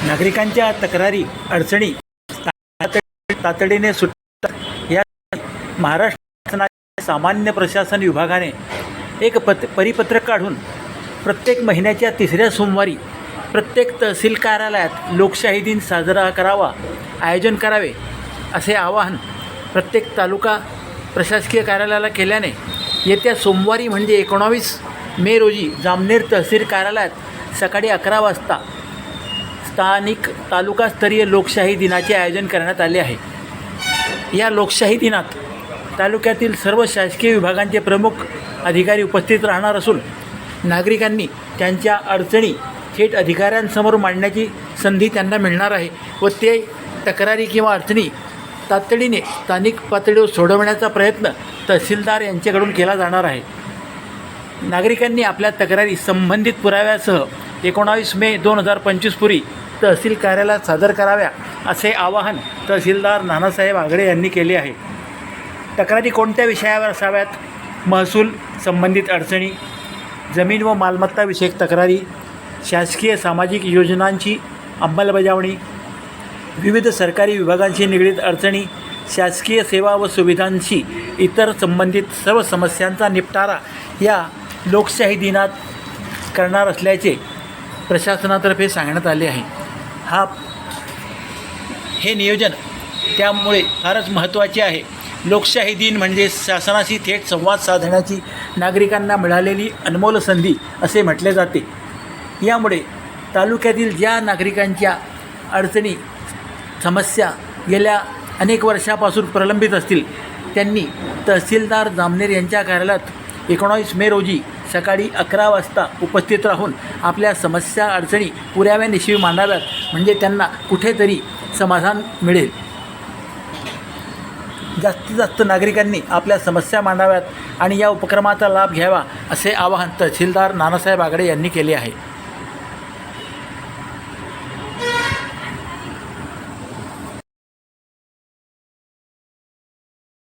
नागरिकांच्या तक्रारी अडचणी तातडीने सुटतात या महाराष्ट्र शासनाच्या सामान्य प्रशासन विभागाने एक परिपत्रक काढून प्रत्येक महिन्याच्या 3ऱ्या सोमवारी प्रत्येक तहसील कार्यालयात लोकशाही दिन साजरा करावा, आयोजन करावे असे आवाहन प्रत्येक तालुका प्रशासकीय कार्यालयाला केल्याने येत्या सोमवारी म्हणजे 19 मे रोजी जामनेर तहसील कार्यालयात सकाळी 11 वाजता स्थानिक तालुकास्तरीय लोकशाही दिनाचे आयोजन करण्यात आले आहे। या लोकशाही दिनात तालुक्यातील सर्व शासकीय विभागांचे प्रमुख अधिकारी उपस्थित राहणार असून नागरिकांनी त्यांच्या अडचणी थेट अधिकाऱ्यांसमोर मांडण्याची संधी त्यांना मिळणार आहे व ते तक्रारी किंवा अडचणी तातडीने स्थानिक पातळीवर सोडवण्याचा प्रयत्न तहसीलदार यांच्याकडून केला जाणार आहे। नागरिकांनी आपल्या तक्रारी संबंधित पुराव्यासह 19 मे 2025 पूर्वी तहसील कार्यालयात सादर कराव्या असे आवाहन तहसीलदार नानासाहेब आघडे यांनी केले आहे। तक्रारी कोणत्या विषयावर असाव्यात? महसूल संबंधित अडचणी, जमीन व मालमत्ताविषयक तक्रारी, शासकीय सामाजिक योजनांची अंमलबजावणी, विविध सरकारी विभागांशी निगडीत अडचणी, शासकीय सेवा व सुविधांशी इतर संबंधित सर्व समस्यांचा निपटारा या लोकशाही दिनात करणार असल्याचे प्रशासनातर्फे सांगण्यात आले आहे। हे नियोजन त्यामुळे फारच महत्त्वाचे आहे। लोकशाही दिन म्हणजे शासनाशी थेट संवाद साधण्याची नागरिकांना मिळालेली अनमोल संधी असे म्हटले जाते। यामुळे तालुक्यातील ज्या नागरिकांच्या अडचणी समस्या गेल्या अनेक वर्षापासून प्रलंबित असतील त्यांनी तहसीलदार जामनेर यांच्या कार्यालयात 19 मे रोजी सकाळी 11 वाजता उपस्थित राहून आपल्या समस्या अडचणी पुराव्यानिशी मांडाव्यात, म्हणजे त्यांना कुठेतरी समाधान मिळेल। जास्तीत जास्त नागरिकांनी आपल्या समस्या मांडाव्यात आणि या उपक्रमाचा लाभ घ्यावा असे आवाहन तहसीलदार नानासाहेब आघडे यांनी केले आहे।